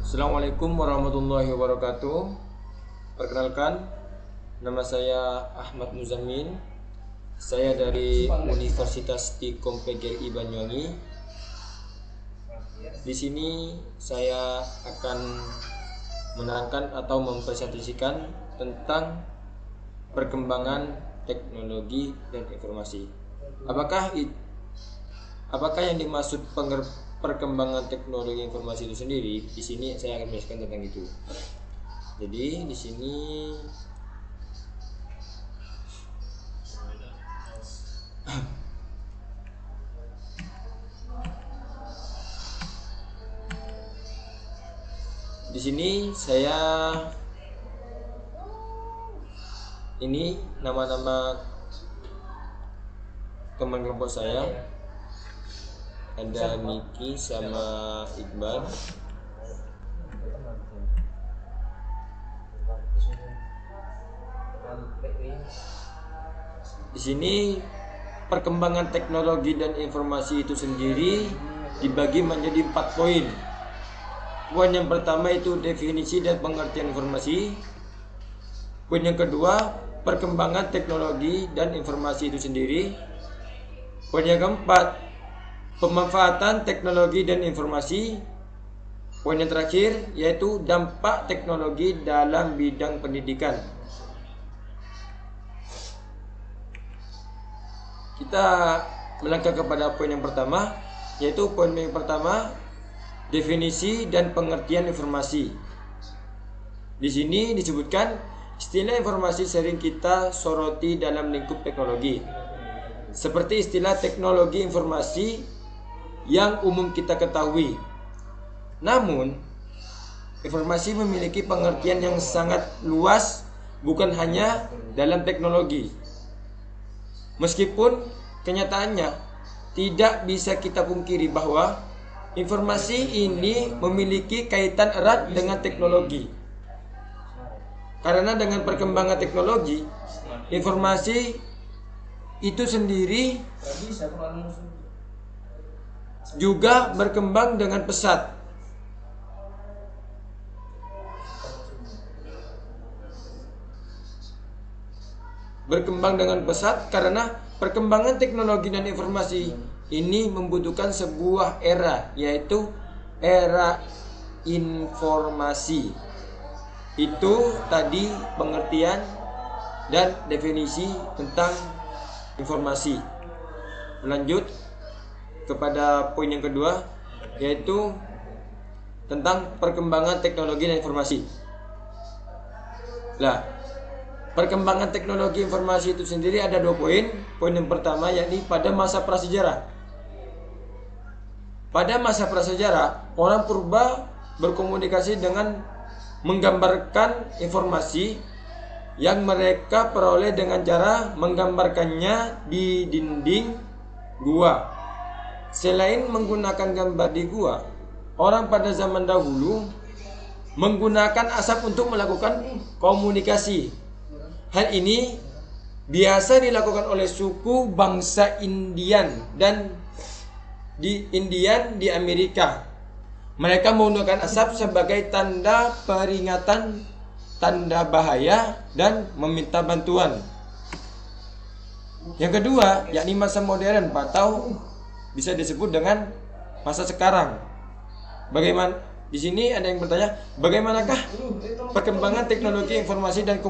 Assalamualaikum warahmatullahi wabarakatuh. Perkenalkan, nama saya Ahmad Muzamin. Saya dari Universitas Tikom PGRI Banyuwangi. Di sini saya akan menerangkan atau mempresentasikan tentang perkembangan teknologi dan informasi. Apakah yang dimaksud perkembangan teknologi informasi itu sendiri? Di sini saya akan menjelaskan tentang itu. Jadi di sini saya ini nama-nama teman kelompok saya. Ada Miki sama Iqbal. Di sini perkembangan teknologi dan informasi itu sendiri dibagi menjadi 4 poin. Poin yang pertama itu definisi dan pengertian informasi. Poin yang kedua, perkembangan teknologi dan informasi itu sendiri. Poin yang keempat, pemanfaatan teknologi dan informasi. Poin yang terakhir yaitu dampak teknologi dalam bidang pendidikan. Kita melangkah kepada poin yang pertama, yaitu poin yang pertama, definisi dan pengertian informasi. Di sini disebutkan istilah informasi sering kita soroti dalam lingkup teknologi, seperti istilah teknologi informasi yang umum kita ketahui. Namun, informasi memiliki pengertian yang sangat luas, bukan hanya dalam teknologi. Meskipun kenyataannya tidak bisa kita pungkiri bahwa informasi ini memiliki kaitan erat dengan teknologi. Karena dengan perkembangan teknologi, informasi itu sendiri juga berkembang dengan pesat. Karena perkembangan teknologi dan informasi ini membutuhkan sebuah era, yaitu era informasi. Itu tadi pengertian dan definisi tentang informasi. Lanjut kepada poin yang kedua, yaitu tentang perkembangan teknologi dan informasi. Perkembangan teknologi informasi itu sendiri ada 2 poin. Poin yang pertama yakni pada masa prasejarah. Pada masa prasejarah, orang purba berkomunikasi dengan menggambarkan informasi yang mereka peroleh dengan cara menggambarkannya di dinding gua. Selain menggunakan gambar di gua, orang pada zaman dahulu menggunakan asap untuk melakukan komunikasi. Hal ini biasa dilakukan oleh suku bangsa Indian di Amerika. Mereka menggunakan asap sebagai tanda peringatan, tanda bahaya, dan meminta bantuan. Yang kedua, yakni masa modern atau bisa disebut dengan masa sekarang. Bagaimana? Di sini ada yang bertanya, bagaimanakah perkembangan teknologi informasi dan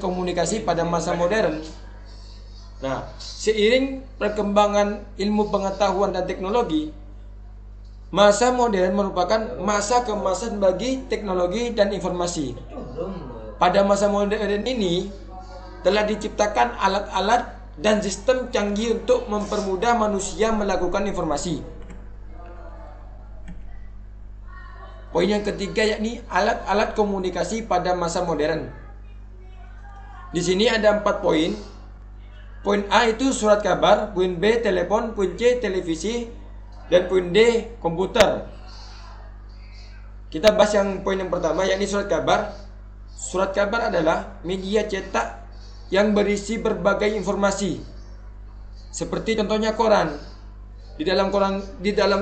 komunikasi pada masa modern? Seiring perkembangan ilmu pengetahuan dan teknologi, masa modern merupakan masa keemasan bagi teknologi dan informasi. Pada masa modern ini telah diciptakan alat-alat dan sistem canggih untuk mempermudah manusia melakukan informasi. Poin yang ketiga yakni alat-alat komunikasi pada masa modern. Di sini ada 4 poin. Poin A itu surat kabar, poin B telepon, poin C televisi, dan poin D komputer. Kita bahas yang poin yang pertama yakni surat kabar. Surat kabar adalah media cetak yang berisi berbagai informasi. Seperti contohnya koran. Di dalam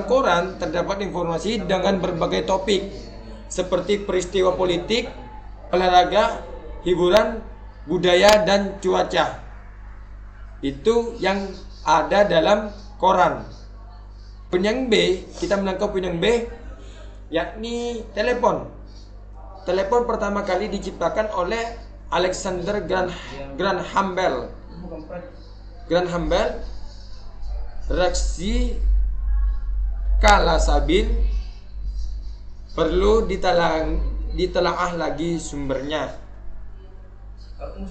koran terdapat informasi dengan berbagai topik. seperti peristiwa politik, olahraga, hiburan, budaya, dan cuaca. Itu yang ada dalam koran. Poin yang B, kita menangkap poin yang B, yakni telepon. Telepon pertama kali diciptakan oleh Alexander Graham Bell. Reaksi Kalasabil perlu ditelaah lagi sumbernya.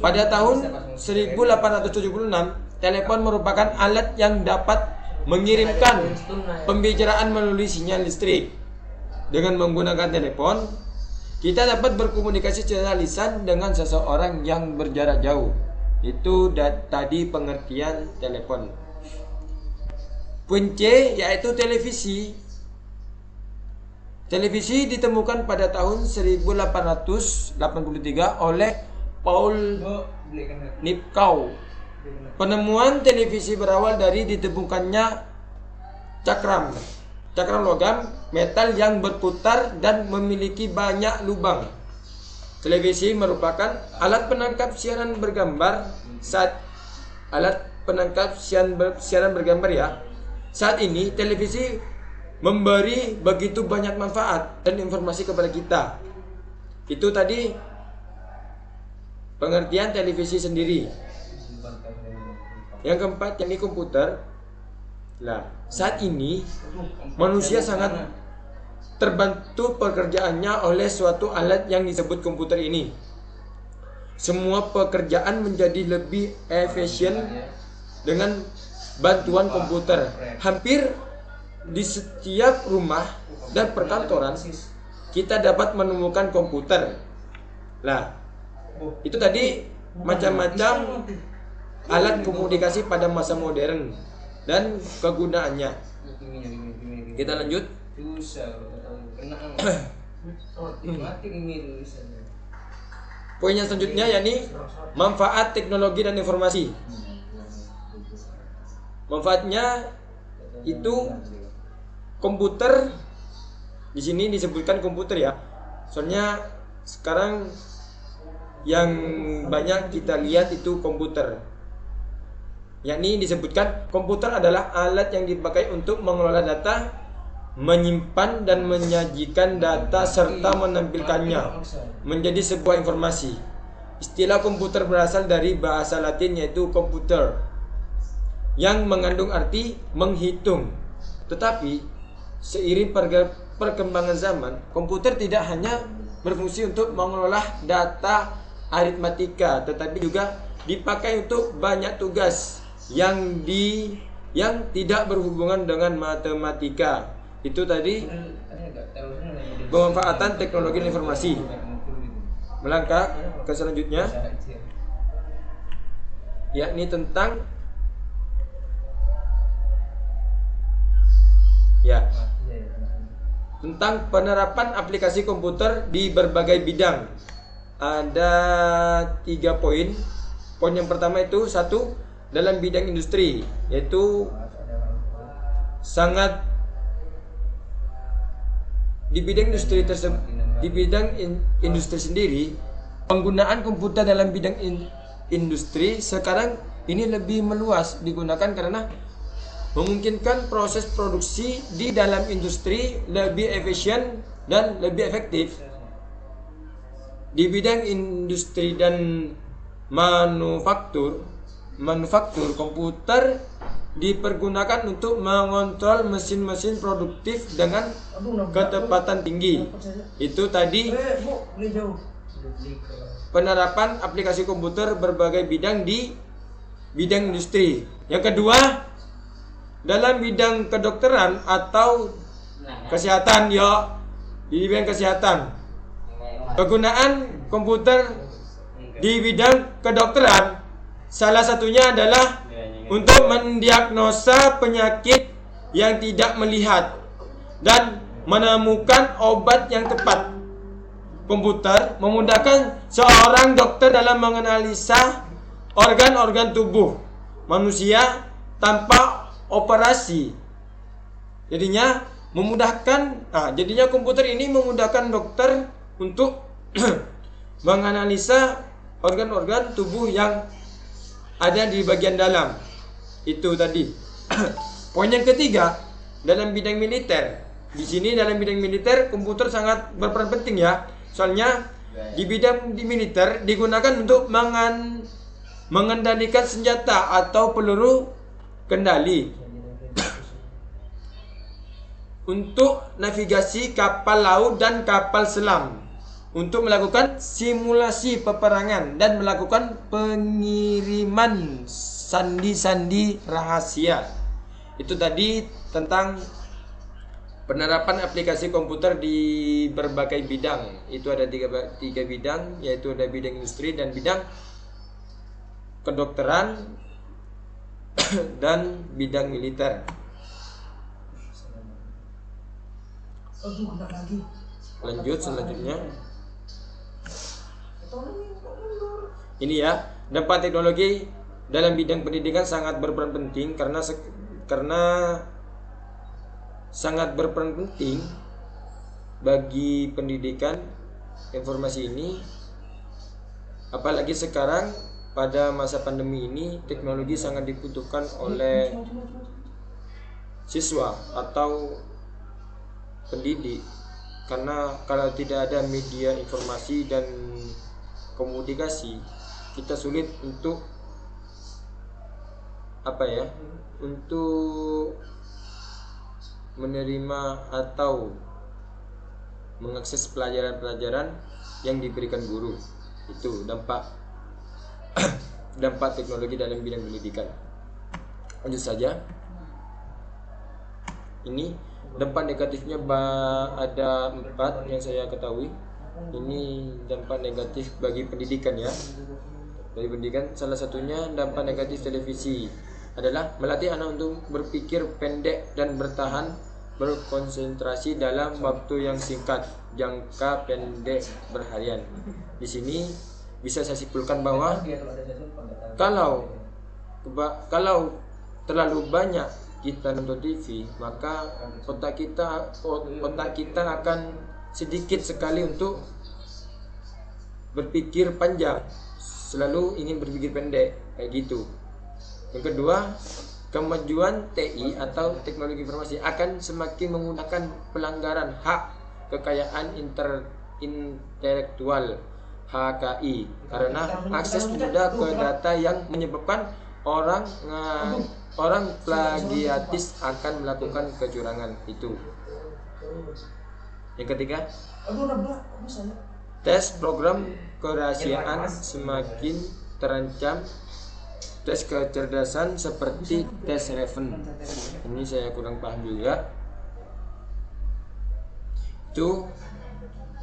Pada tahun 1876, telepon merupakan alat yang dapat mengirimkan pembicaraan melalui sinyal listrik. Dengan menggunakan telepon, kita dapat berkomunikasi secara lisan dengan seseorang yang berjarak jauh. Itu tadi pengertian telepon. Poin C yaitu televisi. Televisi ditemukan pada tahun 1883 oleh Paul Nipkow. Penemuan televisi berawal dari ditemukannya cakram logam metal yang berputar dan memiliki banyak lubang. Televisi merupakan alat penangkap siaran bergambar Saat ini televisi memberi begitu banyak manfaat dan informasi kepada kita. Itu tadi pengertian televisi sendiri. Yang keempat, yakni komputer. Nah, saat ini manusia sangat terbantu pekerjaannya oleh suatu alat yang disebut komputer ini. Semua pekerjaan menjadi lebih efisien dengan bantuan komputer. Hampir di setiap rumah dan perkantoran kita dapat menemukan komputer. Nah, itu tadi macam-macam alat komunikasi pada masa modern dan kegunaannya. Kita lanjut. Poin yang selanjutnya yakni manfaat teknologi dan informasi. Manfaatnya itu komputer, di sini disebutkan komputer ya. Soalnya sekarang yang banyak kita lihat itu komputer. Yakni disebutkan komputer adalah alat yang dipakai untuk mengelola data, menyimpan dan menyajikan data serta menampilkannya menjadi sebuah informasi. Istilah komputer berasal dari bahasa Latin yaitu computer, yang mengandung arti menghitung. Tetapi seiring perkembangan zaman, komputer tidak hanya berfungsi untuk mengelola data aritmatika, tetapi juga dipakai untuk banyak tugas yang tidak berhubungan dengan matematika. Itu tadi pemanfaatan teknologi dan informasi. Melangkah ke selanjutnya, yakni tentang penerapan aplikasi komputer di berbagai bidang. Ada 3 poin. Poin yang pertama itu 1, dalam bidang industri, yaitu sangat di bidang industri sendiri, penggunaan komputer dalam bidang industri sekarang ini lebih meluas digunakan karena memungkinkan proses produksi di dalam industri lebih efisien dan lebih efektif. Di bidang industri dan manufaktur, komputer dipergunakan untuk mengontrol mesin-mesin produktif dengan ketepatan tinggi. Itu tadi penerapan aplikasi komputer berbagai bidang di bidang industri. Yang kedua, dalam bidang kedokteran atau kesehatan, di bidang kesehatan. Penggunaan komputer di bidang kedokteran salah satunya adalah untuk mendiagnosa penyakit yang tidak melihat dan menemukan obat yang tepat. Komputer memudahkan seorang dokter dalam menganalisa organ-organ tubuh manusia tanpa operasi. Jadinya memudahkan. Jadinya komputer ini memudahkan dokter untuk menganalisa organ-organ tubuh yang ada di bagian dalam. Itu tadi. Poin yang ketiga, dalam bidang militer. Di sini dalam bidang militer komputer sangat berperan penting ya. Soalnya di bidang di militer digunakan untuk mengendalikan senjata atau peluru kendali, untuk navigasi kapal laut dan kapal selam, untuk melakukan simulasi peperangan dan melakukan pengiriman sandi-sandi rahasia. Itu tadi tentang penerapan aplikasi komputer di berbagai bidang. Itu ada tiga bidang, yaitu ada bidang industri dan bidang kedokteran dan bidang militer. Lanjut selanjutnya. Ini ya, dampak teknologi dalam bidang pendidikan sangat berperan penting karena sangat berperan penting bagi pendidikan informasi ini, apalagi sekarang pada masa pandemi ini teknologi sangat dibutuhkan oleh siswa atau pendidik, karena kalau tidak ada media informasi dan komunikasi, kita sulit untuk untuk menerima atau mengakses pelajaran-pelajaran yang diberikan guru. Itu dampak teknologi dalam bidang pendidikan. Lanjut saja. Ini dampak negatifnya ada 4 yang saya ketahui. Ini dampak negatif bagi pendidikan ya. Dari pendidikan, salah satunya dampak negatif televisi adalah melatih anak untuk berpikir pendek dan berkonsentrasi dalam waktu yang singkat, jangka pendek berharian. Di sini bisa saya simpulkan bahwa kalau terlalu banyak kita nonton TV, maka otak kita akan sedikit sekali untuk berpikir panjang, selalu ingin berpikir pendek kayak gitu. Yang kedua, kemajuan TI atau teknologi informasi akan semakin menggunakan pelanggaran hak kekayaan intelektual HKI, karena akses mudah ke data yang menyebabkan orang plagiatis akan melakukan kecurangan. Itu. Yang ketiga, tes program kerahasiaan semakin terancam. Tes kecerdasan seperti tes Raven, ini saya kurang paham juga. Itu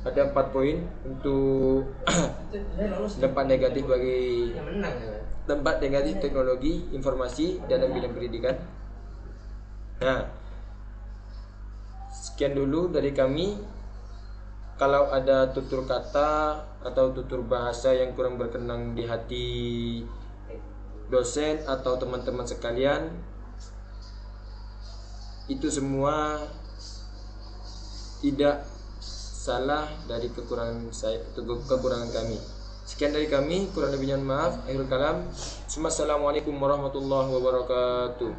ada 4 poin untuk dampak negatif teknologi informasi dalam bidang pendidikan. Nah, sekian dulu dari kami. Kalau ada tutur kata atau tutur bahasa yang kurang berkenan di hati dosen atau teman-teman sekalian, itu semua tidak salah dari kekurangan kami. Sekian dari kami, kurang lebihnya maaf. Akhirul kalam. Assalamualaikum warahmatullahi wabarakatuh.